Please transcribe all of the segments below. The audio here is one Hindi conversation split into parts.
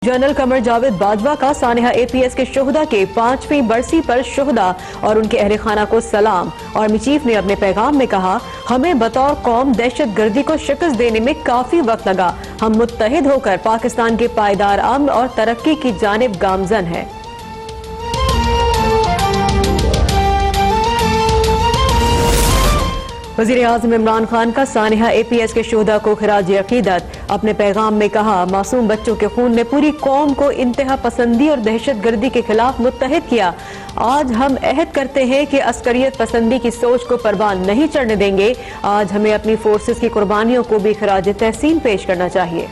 जनरल कमर जावेद बाजवा का सानिहा APS के शोहदा के 5वीं बरसी पर शोहदा और उनके अहल खाना को सलाम। आर्मी चीफ ने अपने पैगाम में कहा, हमें बतौर कौम दहशत गर्दी को शिकस्त देने में काफी वक्त लगा। हम मुत्तहिद होकर पाकिस्तान के पायदार अमन और तरक्की की जानिब गामजन है। वज़ीर आज़म इमरान खान का सानिहा APS के शोहदा को खिराज अकीदत। अपने पैगाम में कहा, मासूम बच्चों के खून ने पूरी कौम को इंतहा पसंदी और दहशत गर्दी के खिलाफ मुत्तहिद किया। आज हम अहद करते हैं कि अस्करियत पसंदी की सोच को परवान नहीं चढ़ने देंगे। आज हमें अपनी फोर्सेस की कुर्बानियों को भी खिराज तहसीन पेश करना चाहिए।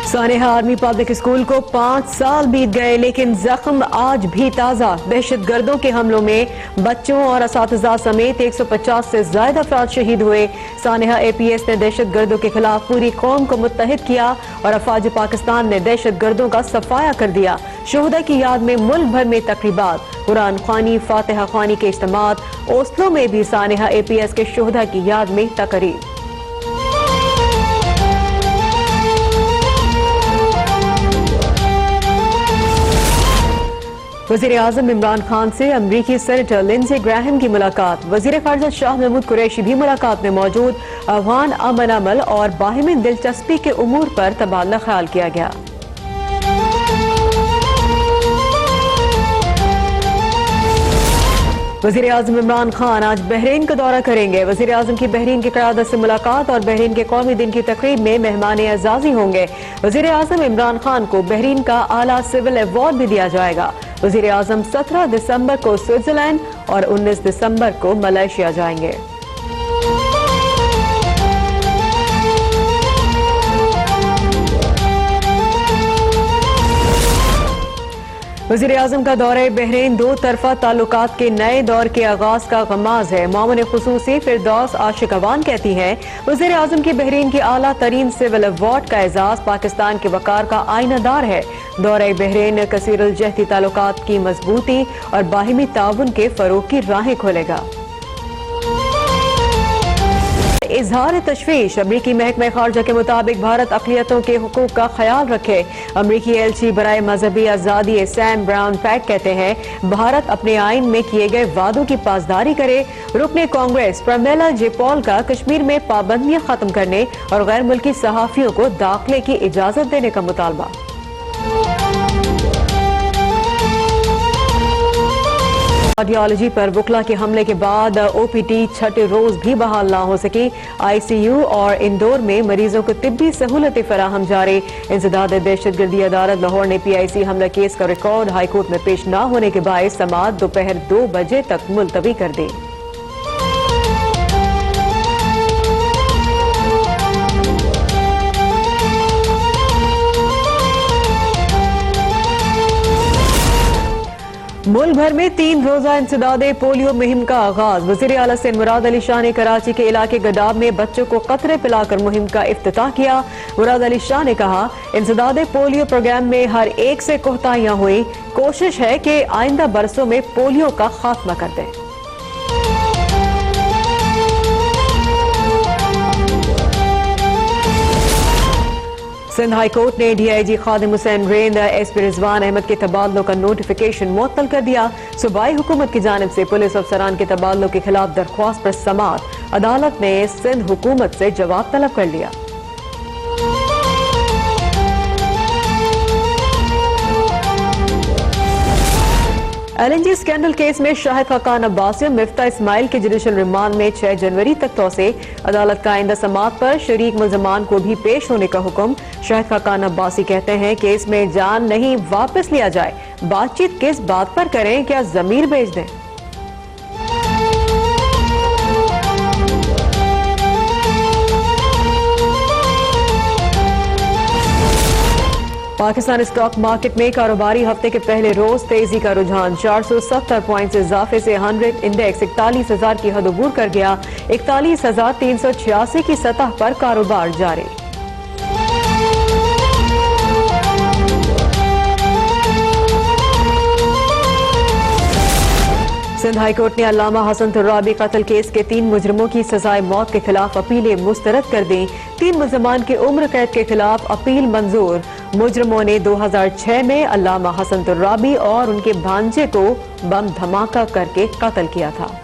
सानिहा आर्मी पब्लिक स्कूल को 5 साल बीत गए, लेकिन जख्म आज भी ताजा। दहशत गर्दों के हमलों में बच्चों और असातिज़ा समेत 150 से ज्यादा अफराद शहीद हुए। सानिहा APS ने दहशत गर्दों के खिलाफ पूरी कौम को मुत्तहिद किया और अफवाज पाकिस्तान ने दहशत गर्दों का सफाया कर दिया। शोहदा की याद में मुल्क भर में तकरीबात, कुरान ख्वानी, फातिहा ख्वानी के इज्तिमात। ओस्लो में भी सानिहा APS के शोहदा की याद में तकरीब। वज़ीर आज़म इमरान खान से अमरीकी सेनेटर लिंडसे ग्राहम की मुलाकात। वज़ीर ख़ारिजा शाह महमूद कुरैशी भी मुलाकात में मौजूद। अफ़गान अमन अमल और बाहिमी दिलचस्पी के उमूर पर तबादला ख्याल किया गया। वज़ीर आज़म इमरान खान आज बहरीन का दौरा करेंगे। वज़ीर आज़म की बहरीन की क़यादत से मुलाकात और बहरीन के कौमी दिन की तकरीब में मेहमान एजाज़ी होंगे। वज़ीर आज़म इमरान खान को बहरीन का आला सिविल अवार्ड भी दिया जाएगा। वज़ीर आज़म 17 दिसंबर को स्विट्जरलैंड और 19 दिसंबर को मलेशिया जाएंगे। वज़ीर आज़म का दौरे बहरीन दो तरफा ताल्लुकात के नए दौर के आगाज का गमाज है। मामून खुसूसी फिरदौस आशिक अवान कहती हैं, वज़ीर आज़म की बहरीन के आला तरीन सिविल अवार्ड का एजाज पाकिस्तान के वकार का आईनादार है। दौरे बहरीन कसीरुल जहती ताल्लुकात की मजबूती और बाहिमी ताउन के फरोग की राहें खोलेगा। इजहार तशवीश। अमरीकी महकमा खारजा के मुताबिक भारत अक़लियतों के हुकूक का ख्याल रखे। अमरीकी एलची बराए मजहबी आज़ादी सैम ब्राउन पैक कहते हैं, भारत अपने आइन में किए गए वादों की पासदारी करे। रुकने कांग्रेस प्रमेला जे पॉल का कश्मीर में पाबंदियां खत्म करने और गैर मुल्की सहाफियों को दाखिले की इजाजत देने का मुतालबा। कार्डियोलॉजी पर वुकला के हमले के बाद OPT छठे रोज भी बहाल ना हो सकी। ICU और इंदौर में मरीजों को तिब्बी सहूलतें फराहम जारी। इंसदाद दहशत गर्दी अदालत लाहौर ने PIC हमला केस का रिकॉर्ड हाईकोर्ट में पेश न होने के बायस समाअत दोपहर 2 बजे तक मुलतवी कर दी। मुल्क भर में 3 रोजा इंसदादे पोलियो मुहिम का आगाज। वज़ीर आला सिंध मुराद अली शाह ने कराची के इलाके गदाब में बच्चों को कतरे पिलाकर मुहिम का इफ्तिताह किया। मुराद अली शाह ने कहा, इंसदादे पोलियो प्रोग्राम में हर एक से कोताहियां हुई। कोशिश है कि आइंदा बरसों में पोलियो का खात्मा कर दें। सिंध हाई कोर्ट ने DIG खादिम हुसैन रेंद SP रिजवान अहमद के तबादलों का नोटिफिकेशन मुअत्तल कर दिया। सूबाई हुकूमत की जानिब से पुलिस अफसरान के तबादलों के खिलाफ दरख्वास्त पर समाअत। अदालत ने सिंध हुकूमत से जवाब तलब कर लिया। LNG स्कैंडल केस में शाहिद खाकान अब्बासी और मिफ्ता इस्माइल के जुडिशल रिमांड में 6 जनवरी तक तोसे। अदालत का आइंदा समाअत पर शरीक मुल्जमान को भी पेश होने का हुक्म। शाहिद खाकान अब्बासी कहते हैं, केस में जान नहीं वापस लिया जाए। बातचीत किस बात पर करें, क्या जमीर बेच दें? पाकिस्तान स्टॉक मार्केट में कारोबारी हफ्ते के पहले रोज तेजी का रुझान। 470 पॉइंट से इजाफे से 100 इंडेक्स 41,000 की हद अबूर कर गया। 41,386 की सतह पर कारोबार जारी। सिंध हाई कोर्ट ने अल्लामा हसन तुर्राबी कत्ल केस के 3 मुजरिमों की सजाए मौत के खिलाफ अपीलें मुस्तरद कर दी। 3 मुलजमान की उम्र कैद के खिलाफ अपील मंजूर। मुजरिमों ने 2006 में अल्लामा हसन तुर्राबी और उनके भांजे को बम धमाका करके कत्ल किया था।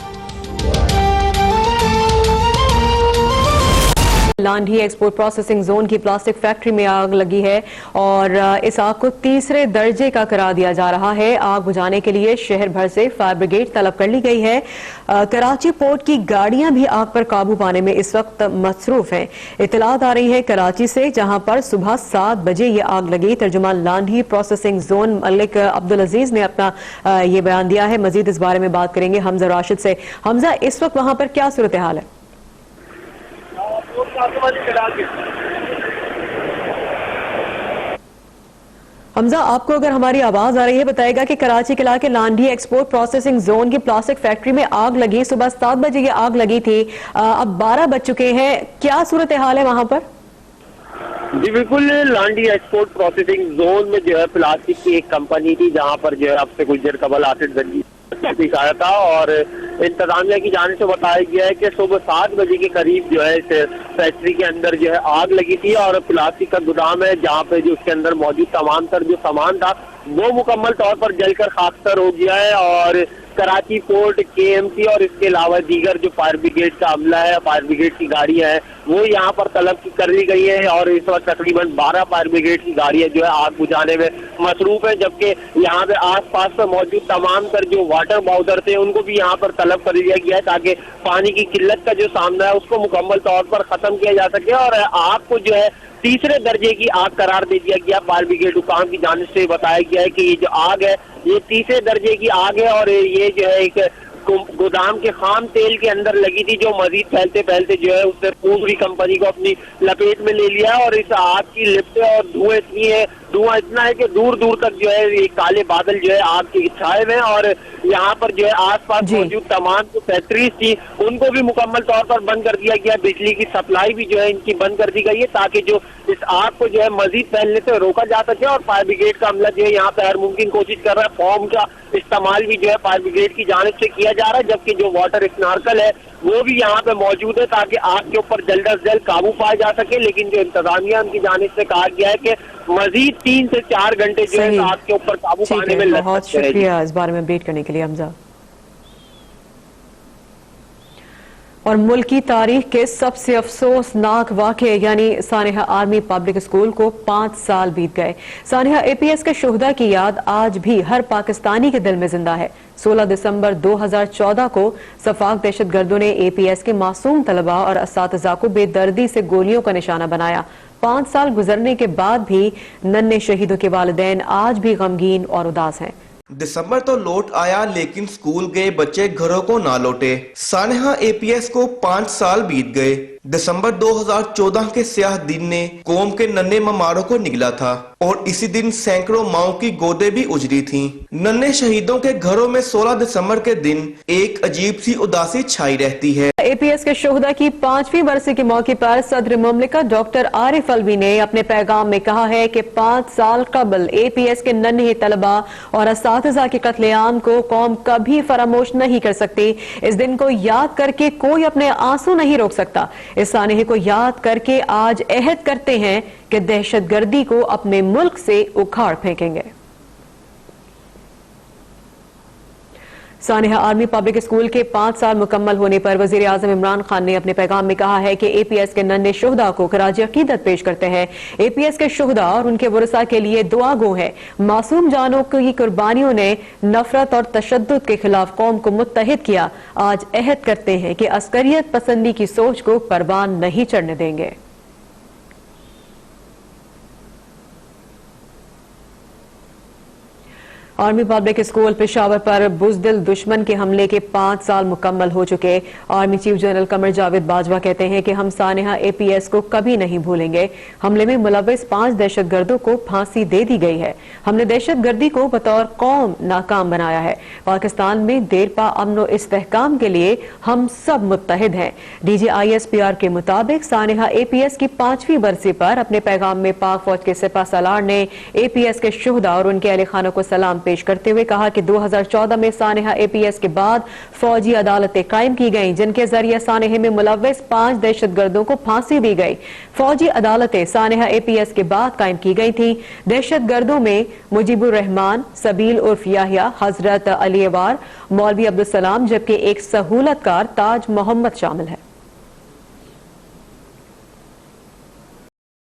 लांढी एक्सपोर्ट प्रोसेसिंग जोन की प्लास्टिक फैक्ट्री में आग लगी है और इस आग को तीसरे दर्जे का करार दिया जा रहा है। आग बुझाने के लिए शहर भर से फायर ब्रिगेड तलब कर ली गई है। कराची पोर्ट की गाड़ियां भी आग पर काबू पाने में इस वक्त मसरूफ हैं। इतलात आ रही है कराची से, जहां पर सुबह 7 बजे ये आग लगी। तर्जुमान लांढी प्रोसेसिंग जोन मलिक अब्दुल अजीज ने अपना ये बयान दिया है। मजीद इस बारे में बात करेंगे हमजा राशिद से। हमजा, इस वक्त वहां पर क्या सूरत हाल है? हमजा, आपको अगर हमारी आवाज आ रही है, बताएगा कि कराची के इलाके लांढी एक्सपोर्ट प्रोसेसिंग जोन की प्लास्टिक फैक्ट्री में आग लगी। सुबह 7 बजे ये आग लगी थी। अब 12 बज चुके हैं। क्या सूरत हाल है वहां पर? जी बिल्कुल, लांढी एक्सपोर्ट प्रोसेसिंग जोन में जो है प्लास्टिक की एक कंपनी थी, जहां पर जो है अब से कुछ देर कबल आसिड जंगी आया था और इंतजामिया की जाने से बताया गया है कि सुबह 7 बजे के करीब जो है इस फैक्ट्री के अंदर जो है आग लगी थी और प्लास्टिक का गोदाम है जहां पे जो उसके अंदर मौजूद तमाम तर जो सामान था वो मुकम्मल तौर पर जलकर खाकसर हो गया है। और कराची पोर्ट, केएमसी और इसके अलावा दीगर जो फायर ब्रिगेड का अमला है, फायर ब्रिगेड की गाड़ियां हैं, वो यहाँ पर तलब कर ली गई है और इस वक्त तकरीबन 12 फायर ब्रिगेड की गाड़ियां जो है आग बुझाने में मसरूफ है। जबकि यहाँ पे आसपास में मौजूद तमाम तर जो वाटर बाउडर थे उनको भी यहाँ पर तलब कर लिया गया है ताकि पानी की किल्लत का जो सामना है उसको मुकम्मल तौर पर खत्म किया जा सके। और आग को जो है तीसरे दर्जे की आग करार दे दिया गया। फायर ब्रिगेड हुकाम की जानिब से बताया गया है कि ये जो आग है ये तीसरे दर्जे की आग है और ये जो है एक गोदाम के खाम तेल के अंदर लगी थी, जो मजीद फैलते फैलते जो है उसने पूरी कंपनी को अपनी लपेट में ले लिया। और इस आग की लिपटें और धुआं इतना है कि दूर दूर तक जो है ये काले बादल जो है आग के छाए हुए हैं और यहाँ पर जो है आसपास मौजूद तमाम जो फैक्ट्रीज थी उनको भी मुकम्मल तौर पर बंद कर दिया गया। बिजली की सप्लाई भी जो है इनकी बंद कर दी गई है ताकि जो इस आग को जो है मजीद फैलने से रोका जा सके। और फायर ब्रिगेड का अमला जो है यहाँ पे हर मुमकिन कोशिश कर रहा है। फॉर्म का इस्तेमाल भी जो है फायर ब्रिगेड की जानिब से किया जा रहा है, जबकि जो वाटर स्नार्कल है वो भी यहाँ पे मौजूद है ताकि आग के ऊपर जल्द अज जल्द काबू पाया जा सके। लेकिन जो इंतजामिया उनकी जानिब से कहा गया है कि मजीद 3 से 4 घंटे जो है आग के ऊपर काबू पाने में लग सकते हैं। बहुत शुक्रिया इस बारे में अपडेट करने के लिए हमजा। और मुल्क की तारीख के सबसे अफसोसनाक वाक़े यानी सानिहा आर्मी पब्लिक स्कूल को 5 साल बीत गए। सानिहा एपीएस के शुहदा की याद आज भी हर पाकिस्तानी के दिल में जिंदा है। 16 दिसंबर 2014 को सफाक दहशतगर्दों ने एपीएस के मासूम तलबा और असातिज़ा को बेदर्दी से गोलियों का निशाना बनाया। 5 साल गुजरने के बाद भी नन्हे शहीदों के वालिदैन आज भी गमगीन और उदास हैं। दिसंबर तो लौट आया लेकिन स्कूल गए बच्चे घरों को ना लौटे। सानिहा एपीएस को 5 साल बीत गए। दिसंबर 2014 के स्याह दिन ने कौम के नन्हे ममारों को निगला था और इसी दिन सैकड़ों माओं की गोदे भी उजड़ी थीं। नन्हे शहीदों के घरों में 16 दिसंबर के दिन एक अजीब सी उदासी छाई रहती है। एपीएस के शुहदा की 5वीं बरसी के मौके पर सदर मुमलिकत डॉक्टर आरिफ अलवी ने अपने पैगाम में कहा है कि 5 साल कबल एपीएस के नन्हे तलबा और असातिज़ा के कत्लेआम को कौम कभी फरामोश नहीं कर सकती। इस दिन को याद करके कोई अपने आंसू नहीं रोक सकता। इस सानिहे को याद करके आज अहद करते हैं कि दहशतगर्दी को अपने मुल्क से उखाड़ फेंकेंगे। सानिहा आर्मी पब्लिक स्कूल के 5 साल मुकम्मल होने पर वजीर आजम इमरान खान ने अपने पैगाम में कहा है कि एपीएस के नन्हे शुहदा को खराज अकीदत पेश करते हैं। एपीएस के शुहदा और उनके वरसा के लिए दुआ गो है। मासूम जानों की कुर्बानियों ने नफरत और तशद्दुद के खिलाफ कौम को मुत्तहिद किया। आज अहद करते हैं कि अस्करियत पसंदी की सोच को परवान नहीं चढ़ने देंगे। आर्मी पब्लिक स्कूल पेशावर पर बुजदिल दुश्मन के हमले के 5 साल मुकम्मल हो चुके। Army chief general Qamar Javed Bajwa कहते हैं कि हम सानिहा एपीएस को कभी नहीं भूलेंगे। हमले में मुलविस 5 दहशतगर्दों को फांसी दे दी गई है। हमने दहशतगर्दी को बतौर कौम नाकाम बनाया है। पाकिस्तान में देरपा अमन व इस्तेहकाम के लिए हम सब मुत्तहिद हैं। DGISPR के मुताबिक सानिहा एपीएस की 5वीं बरसी पर अपने पैगाम में पाक फौज के सिपह सालार ने एपीएस के शुहदा और उनके अहले खानों को सलाम पेश करते हुए कहा कि 2014 में सानेहा APS के बाद फौजी अदालतें कायम की गईं, जिनके जरिए सानेहा में मुलव्विस 5 दहशतगर्दों को फांसी दी गई। फौजी अदालतें सानेहा APS के बाद कायम की गई थी। दहशतगर्दों में मुजीबुर रहमान, सबील उर्फ याहिया, हजरत अलीवार, मौलवी अब्दुल सलाम, जबकि एक सहूलतकार ताज मोहम्मद शामिल है।